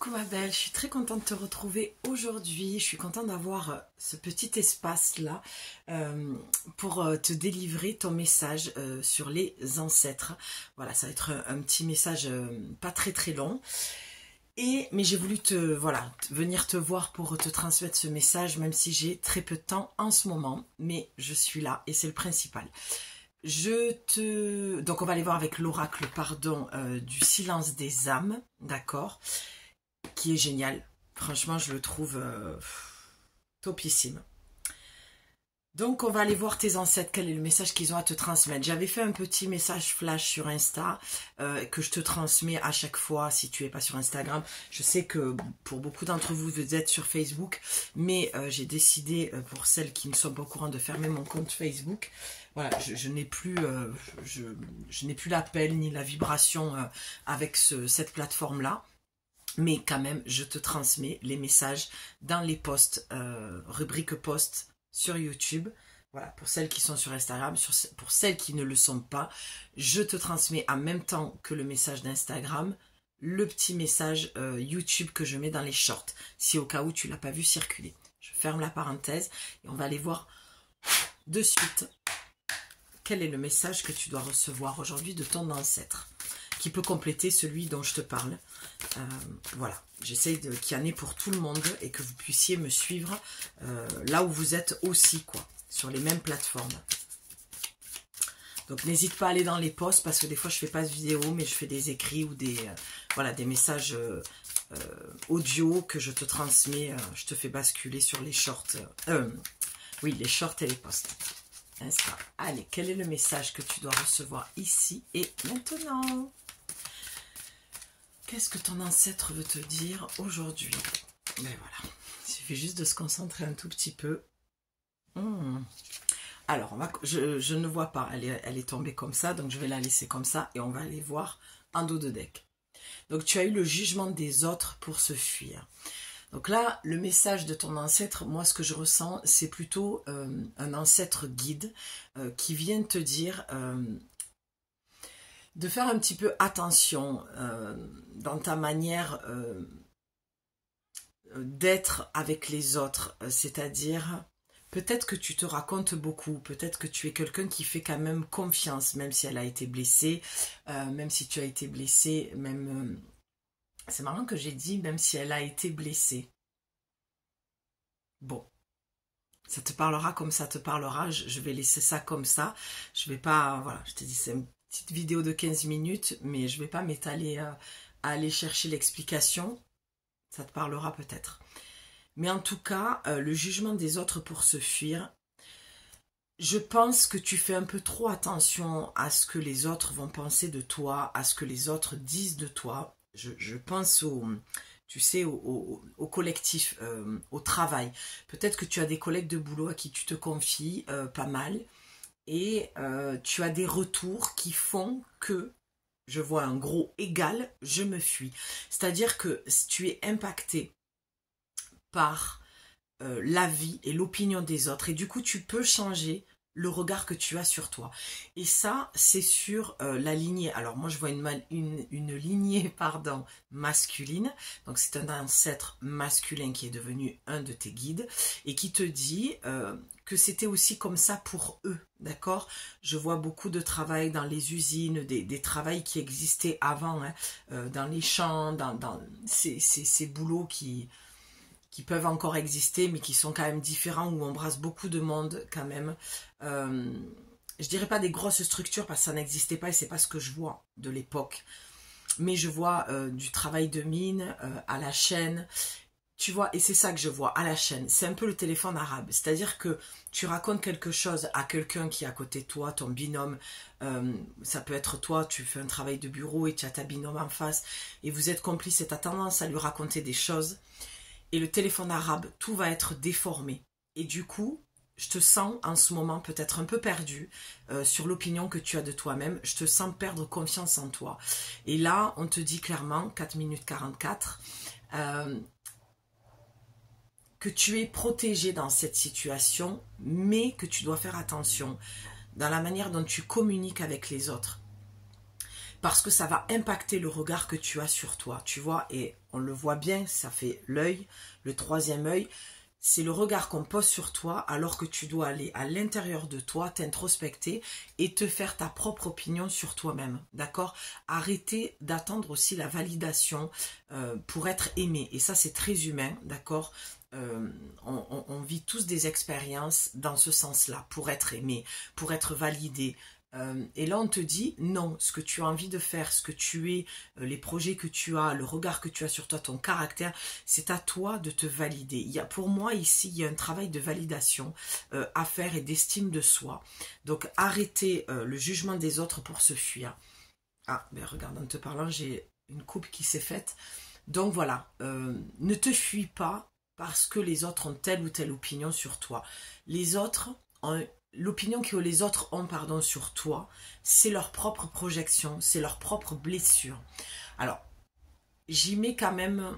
Coucou ma belle, je suis très contente de te retrouver aujourd'hui. Je suis contente d'avoir ce petit espace-là pour te délivrer ton message sur les ancêtres. Voilà, ça va être un petit message pas très long. Mais j'ai voulu venir te voir pour te transmettre ce message, même si j'ai très peu de temps en ce moment. Mais je suis là et c'est le principal. Donc on va aller voir avec l'oracle, du silence des âmes, d'accord, qui est génial. Franchement, je le trouve topissime. Donc, on va aller voir tes ancêtres, quel est le message qu'ils ont à te transmettre. J'avais fait un petit message flash sur Insta que je te transmets à chaque fois si tu n'es pas sur Instagram. Je sais que pour beaucoup d'entre vous, vous êtes sur Facebook, mais j'ai décidé, pour celles qui ne sont pas au courant, de fermer mon compte Facebook. Voilà, je n'ai plus l'appel ni la vibration avec cette plateforme-là. Mais quand même, je te transmets les messages dans les posts, rubrique posts sur YouTube. Voilà, pour celles qui sont sur Instagram, pour celles qui ne le sont pas, je te transmets en même temps que le message d'Instagram, le petit message YouTube que je mets dans les shorts, si au cas où tu ne l'as pas vu circuler. Je ferme la parenthèse et on va aller voir de suite quel est le message que tu dois recevoir aujourd'hui de ton ancêtre, qui peut compléter celui dont je te parle. Voilà, j'essaye qu'il y en ait pour tout le monde et que vous puissiez me suivre là où vous êtes aussi, quoi, sur les mêmes plateformes. Donc n'hésite pas à aller dans les posts parce que des fois je fais pas de vidéo, mais je fais des écrits ou des messages audio que je te transmets, je te fais basculer sur les shorts, les shorts et les posts. Allez, quel est le message que tu dois recevoir ici et maintenant? Qu'est-ce que ton ancêtre veut te dire aujourd'hui? Ben voilà, il suffit juste de se concentrer un tout petit peu. Alors, je ne vois pas, elle est tombée comme ça, donc je vais la laisser comme ça et on va aller voir en dos de deck. Donc, tu as eu le jugement des autres pour se fuir. Donc là, le message de ton ancêtre, moi ce que je ressens, c'est plutôt un ancêtre guide qui vient te dire de faire un petit peu attention dans ta manière d'être avec les autres. C'est-à-dire, peut-être que tu te racontes beaucoup, peut-être que tu es quelqu'un qui fait quand même confiance, même si elle a été blessée, même si tu as été blessé, même... c'est marrant que j'ai dit même si elle a été blessée. Bon, ça te parlera comme ça te parlera, je vais laisser ça comme ça. Je vais pas, voilà, je te dis c'est une petite vidéo de 15 minutes, mais je vais pas m'étaler à aller chercher l'explication. Ça te parlera peut-être. Mais en tout cas, le jugement des autres pour se fuir, je pense que tu fais un peu trop attention à ce que les autres vont penser de toi, à ce que les autres disent de toi. Je pense tu sais, au collectif, au travail. Peut-être que tu as des collègues de boulot à qui tu te confies pas mal et tu as des retours qui font que je vois un gros égal, je me fuis. C'est-à-dire que si tu es impacté par l'avis et l'opinion des autres et du coup tu peux changer le regard que tu as sur toi. Et ça, c'est sur la lignée. Alors moi, je vois une lignée masculine. Donc c'est un ancêtre masculin qui est devenu un de tes guides et qui te dit que c'était aussi comme ça pour eux. D'accord? Je vois beaucoup de travail dans les usines, des travails qui existaient avant, hein, dans les champs, dans ces boulots qui peuvent encore exister, mais qui sont quand même différents, où on brasse beaucoup de monde quand même. Je dirais pas des grosses structures, parce que ça n'existait pas, et c'est pas ce que je vois de l'époque. Mais je vois du travail de mine, à la chaîne, tu vois, et c'est ça que je vois, à la chaîne. C'est un peu le téléphone arabe, c'est-à-dire que tu racontes quelque chose à quelqu'un qui est à côté de toi, ton binôme, ça peut être toi, tu fais un travail de bureau, et tu as ta binôme en face, et vous êtes complices, et tu as tendance à lui raconter des choses. Et le téléphone arabe, tout va être déformé. Et du coup, je te sens en ce moment peut-être un peu perdu sur l'opinion que tu as de toi-même. Je te sens perdre confiance en toi. Et là, on te dit clairement, 4 minutes 44, que tu es protégé dans cette situation, mais que tu dois faire attention dans la manière dont tu communiques avec les autres. Parce que ça va impacter le regard que tu as sur toi, tu vois. Et on le voit bien, ça fait l'œil, le troisième œil. C'est le regard qu'on pose sur toi alors que tu dois aller à l'intérieur de toi, t'introspecter et te faire ta propre opinion sur toi-même, d'accord? Arrêter d'attendre aussi la validation pour être aimé. Et ça, c'est très humain, d'accord? On vit tous des expériences dans ce sens-là, pour être aimé, pour être validé. Et là, on te dit, non, ce que tu as envie de faire, ce que tu es, les projets que tu as, le regard que tu as sur toi, ton caractère, c'est à toi de te valider. Pour moi, ici, il y a un travail de validation à faire et d'estime de soi. Donc, arrêtez le jugement des autres pour se fuir. Ah, ben regarde, en te parlant, j'ai une coupe qui s'est faite. Donc, voilà, ne te fuis pas parce que les autres ont telle ou telle opinion sur toi. Les autres ont... L'opinion que les autres ont sur toi, c'est leur propre projection, c'est leur propre blessure. Alors, j'y mets quand même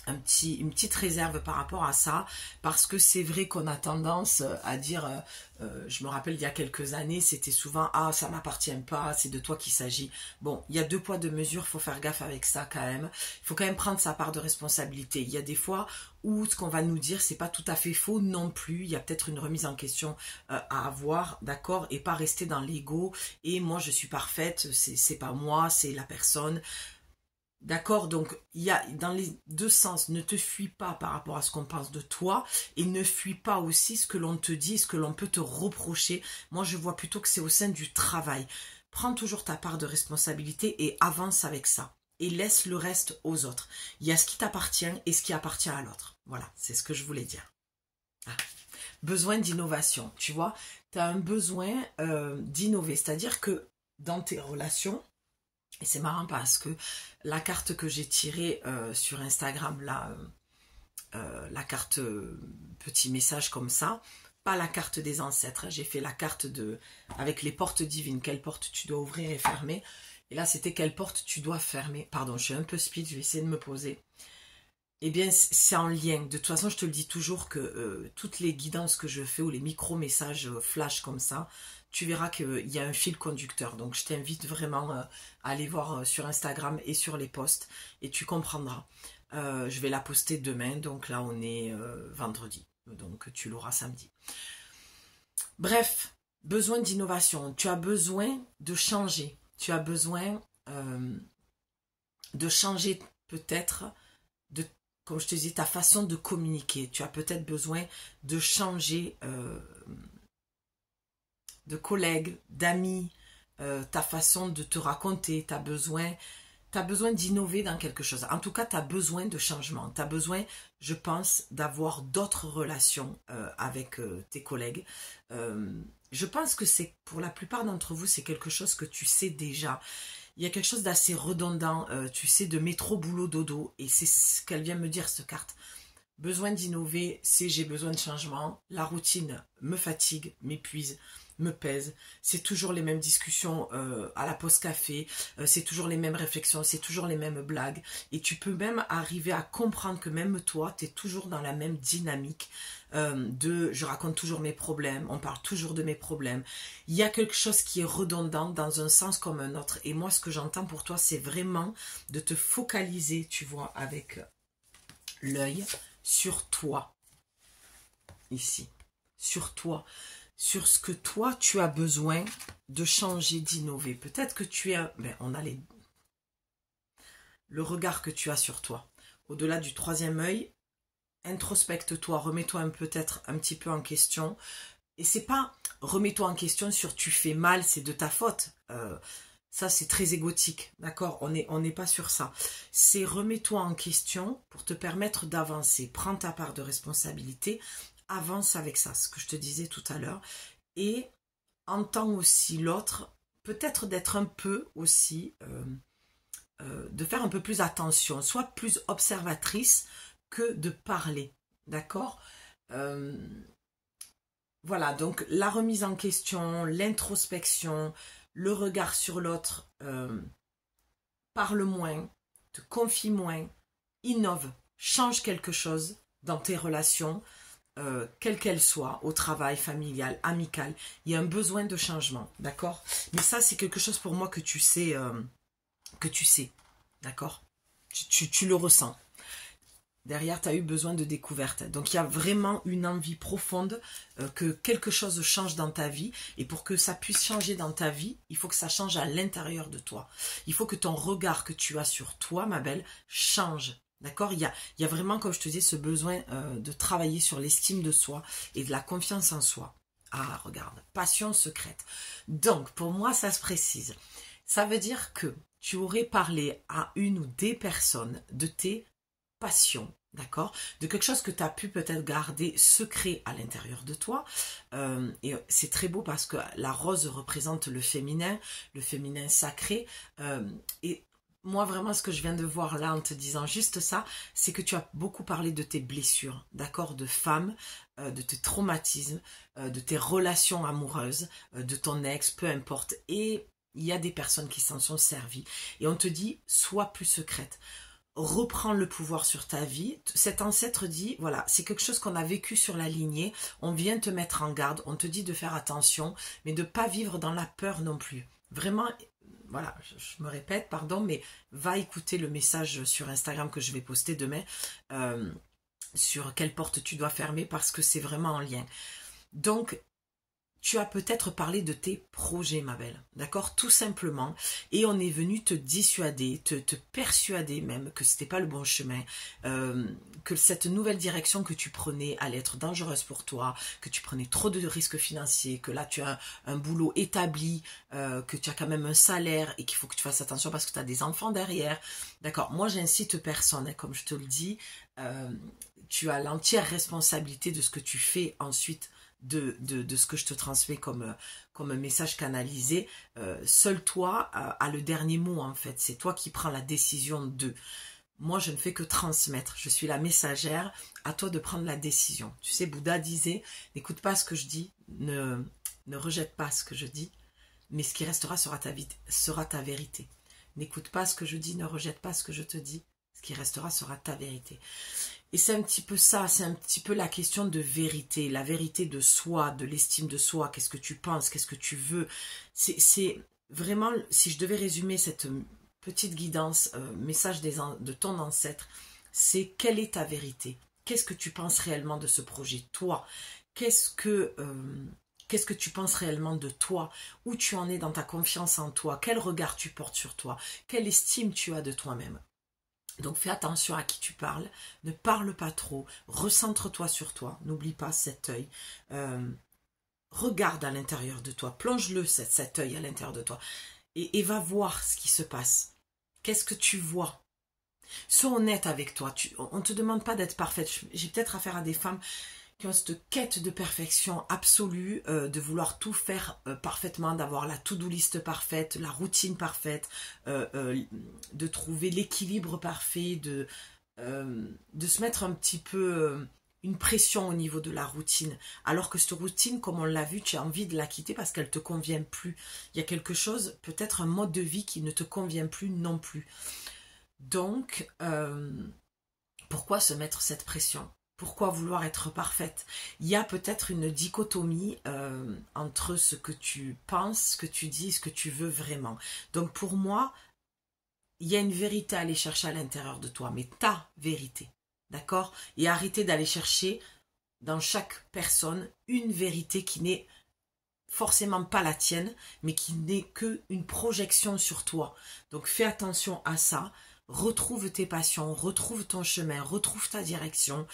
une petite réserve par rapport à ça, parce que c'est vrai qu'on a tendance à dire, je me rappelle il y a quelques années, c'était souvent « Ah, ça m'appartient pas, c'est de toi qu'il s'agit ». Bon, il y a 2 poids, 2 mesures, il faut faire gaffe avec ça quand même. Il faut quand même prendre sa part de responsabilité. Il y a des fois où ce qu'on va nous dire, c'est pas tout à fait faux non plus. Il y a peut-être une remise en question à avoir, d'accord, et pas rester dans l'ego. Et moi, je suis parfaite, c'est pas moi, c'est la personne. D'accord, donc il y a dans les 2 sens, ne te fuis pas par rapport à ce qu'on pense de toi et ne fuis pas aussi ce que l'on te dit, ce que l'on peut te reprocher. Moi, je vois plutôt que c'est au sein du travail. Prends toujours ta part de responsabilité et avance avec ça. Et laisse le reste aux autres. Il y a ce qui t'appartient et ce qui appartient à l'autre. Voilà, c'est ce que je voulais dire. Ah. Besoin d'innovation, tu vois, tu as un besoin d'innover, c'est-à-dire que dans tes relations, et c'est marrant parce que la carte que j'ai tirée sur Instagram, là, la carte petit message comme ça, pas la carte des ancêtres, j'ai fait la carte avec les portes divines, quelle porte tu dois ouvrir et fermer. Et là, c'était quelle porte tu dois fermer. Pardon, je suis un peu speed, je vais essayer de me poser. Eh bien, c'est en lien. De toute façon, je te le dis toujours que toutes les guidances que je fais ou les micro-messages flash comme ça, tu verras qu'il y a un fil conducteur. Donc, je t'invite vraiment à aller voir sur Instagram et sur les posts et tu comprendras. Je vais la poster demain. Donc là, on est vendredi. Donc, tu l'auras samedi. Bref, besoin d'innovation. Tu as besoin de changer. Tu as besoin de changer peut-être comme je te dis, ta façon de communiquer. Tu as peut-être besoin de changer de collègues, d'amis, ta façon de te raconter. Tu as besoin d'innover dans quelque chose. En tout cas, tu as besoin de changement. Tu as besoin, je pense, d'avoir d'autres relations avec tes collègues. Je pense que c'est, pour la plupart d'entre vous, c'est quelque chose que tu sais déjà. Il y a quelque chose d'assez redondant, tu sais, de métro, boulot, dodo. Et c'est ce qu'elle vient me dire, cette carte. Besoin d'innover, c'est j'ai besoin de changement. La routine me fatigue, m'épuise, me pèse. C'est toujours les mêmes discussions à la pause café. C'est toujours les mêmes réflexions, c'est toujours les mêmes blagues. Et tu peux même arriver à comprendre que même toi, tu es toujours dans la même dynamique je raconte toujours mes problèmes, on parle toujours de mes problèmes. Il y a quelque chose qui est redondant dans un sens comme un autre. Et moi, ce que j'entends pour toi, c'est vraiment de te focaliser, tu vois, avec l'œil sur toi. Ici. Sur toi. Sur ce que toi, tu as besoin de changer, d'innover. Peut-être que tu es... on a le regard que tu as sur toi. Au-delà du troisième œil, introspecte-toi, remets-toi peut-être un petit peu en question. Et c'est pas remets-toi en question sur tu fais mal, c'est de ta faute. Ça, c'est très égotique, d'accord? On n'est pas sur ça. C'est remets-toi en question pour te permettre d'avancer. Prends ta part de responsabilité, avance avec ça, ce que je te disais tout à l'heure. Et entends aussi l'autre, peut-être d'être un peu aussi, de faire un peu plus attention, soit plus observatrice, que de parler, d'accord? Voilà, donc la remise en question, l'introspection, le regard sur l'autre, parle moins, te confie moins, innove, change quelque chose dans tes relations, quelles qu'elles soient, au travail, familial, amical, il y a un besoin de changement, d'accord? Mais ça, c'est quelque chose pour moi que tu sais, d'accord? tu le ressens. Derrière, tu as eu besoin de découverte. Donc, il y a vraiment une envie profonde que quelque chose change dans ta vie. Et pour que ça puisse changer dans ta vie, il faut que ça change à l'intérieur de toi. Il faut que ton regard que tu as sur toi, ma belle, change. D'accord, il y a vraiment, comme je te dis, ce besoin de travailler sur l'estime de soi et de la confiance en soi. Ah, regarde, passion secrète. Donc, pour moi, ça se précise. Ça veut dire que tu aurais parlé à une ou des personnes de tes passion, d'accord, de quelque chose que tu as pu peut-être garder secret à l'intérieur de toi. Et c'est très beau parce que la rose représente le féminin sacré. Et moi, vraiment, ce que je viens de voir là en te disant juste ça, c'est que tu as beaucoup parlé de tes blessures, d'accord, de femmes, de tes traumatismes, de tes relations amoureuses, de ton ex, peu importe. Et il y a des personnes qui s'en sont servies. Et on te dit, sois plus secrète. Reprends le pouvoir sur ta vie. Cet ancêtre dit, voilà, c'est quelque chose qu'on a vécu sur la lignée, on vient te mettre en garde, on te dit de faire attention, mais de ne pas vivre dans la peur non plus. Vraiment, voilà, je me répète, pardon, mais va écouter le message sur Instagram que je vais poster demain, sur quelle porte tu dois fermer, parce que c'est vraiment en lien. Donc, tu as peut-être parlé de tes projets, ma belle, d'accord, tout simplement, et on est venu te dissuader, te persuader même que c'était pas le bon chemin, que cette nouvelle direction que tu prenais allait être dangereuse pour toi, que tu prenais trop de risques financiers, que là tu as un boulot établi, que tu as quand même un salaire et qu'il faut que tu fasses attention parce que tu as des enfants derrière, d'accord. Moi, j'incite personne, hein, comme je te le dis, tu as l'entière responsabilité de ce que tu fais ensuite, de ce que je te transmets comme un message canalisé. Seul toi a le dernier mot, en fait. C'est toi qui prends la décision de. Moi, je ne fais que transmettre. Je suis la messagère. À toi de prendre la décision. Tu sais, Bouddha disait, n'écoute pas ce que je dis, ne rejette pas ce que je dis, mais ce qui restera sera ta vérité. N'écoute pas ce que je dis, ne rejette pas ce que je te dis, ce qui restera sera ta vérité. Et c'est un petit peu ça, c'est un petit peu la question de vérité, la vérité de soi, de l'estime de soi, qu'est-ce que tu penses, qu'est-ce que tu veux. C'est vraiment, si je devais résumer cette petite guidance, message de ton ancêtre, c'est quelle est ta vérité? Qu'est-ce que tu penses réellement de ce projet? Toi, qu'est-ce que tu penses réellement de toi? Où tu en es dans ta confiance en toi? Quel regard tu portes sur toi? Quelle estime tu as de toi-même? Donc fais attention à qui tu parles, ne parle pas trop, recentre-toi sur toi, n'oublie pas cet œil, regarde à l'intérieur de toi, plonge-le cet œil à l'intérieur de toi et va voir ce qui se passe. Qu'est-ce que tu vois? Sois honnête avec toi, on ne te demande pas d'être parfaite, j'ai peut-être affaire à des femmes qui ont cette quête de perfection absolue, de vouloir tout faire parfaitement, d'avoir la to-do list parfaite, la routine parfaite, de trouver l'équilibre parfait, de se mettre un petit peu une pression au niveau de la routine. Alors que cette routine, comme on l'a vu, tu as envie de la quitter parce qu'elle ne te convient plus. Il y a quelque chose, peut-être un mode de vie qui ne te convient plus non plus. Donc, pourquoi se mettre cette pression ? Pourquoi vouloir être parfaite? Il y a peut-être une dichotomie entre ce que tu penses, ce que tu dis, ce que tu veux vraiment. Donc pour moi, il y a une vérité à aller chercher à l'intérieur de toi, mais ta vérité, d'accord? Et arrêter d'aller chercher dans chaque personne une vérité qui n'est forcément pas la tienne, mais qui n'est qu'une projection sur toi. Donc fais attention à ça. Retrouve tes passions, retrouve ton chemin, retrouve ta direction.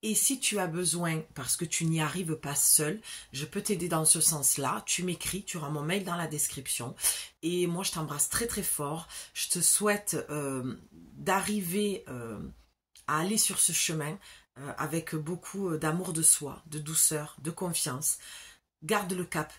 Et si tu as besoin, parce que tu n'y arrives pas seul, je peux t'aider dans ce sens-là. Tu m'écris, tu auras mon mail dans la description. Et moi, je t'embrasse très très fort. Je te souhaite d'arriver à aller sur ce chemin avec beaucoup d'amour de soi, de douceur, de confiance. Garde le cap,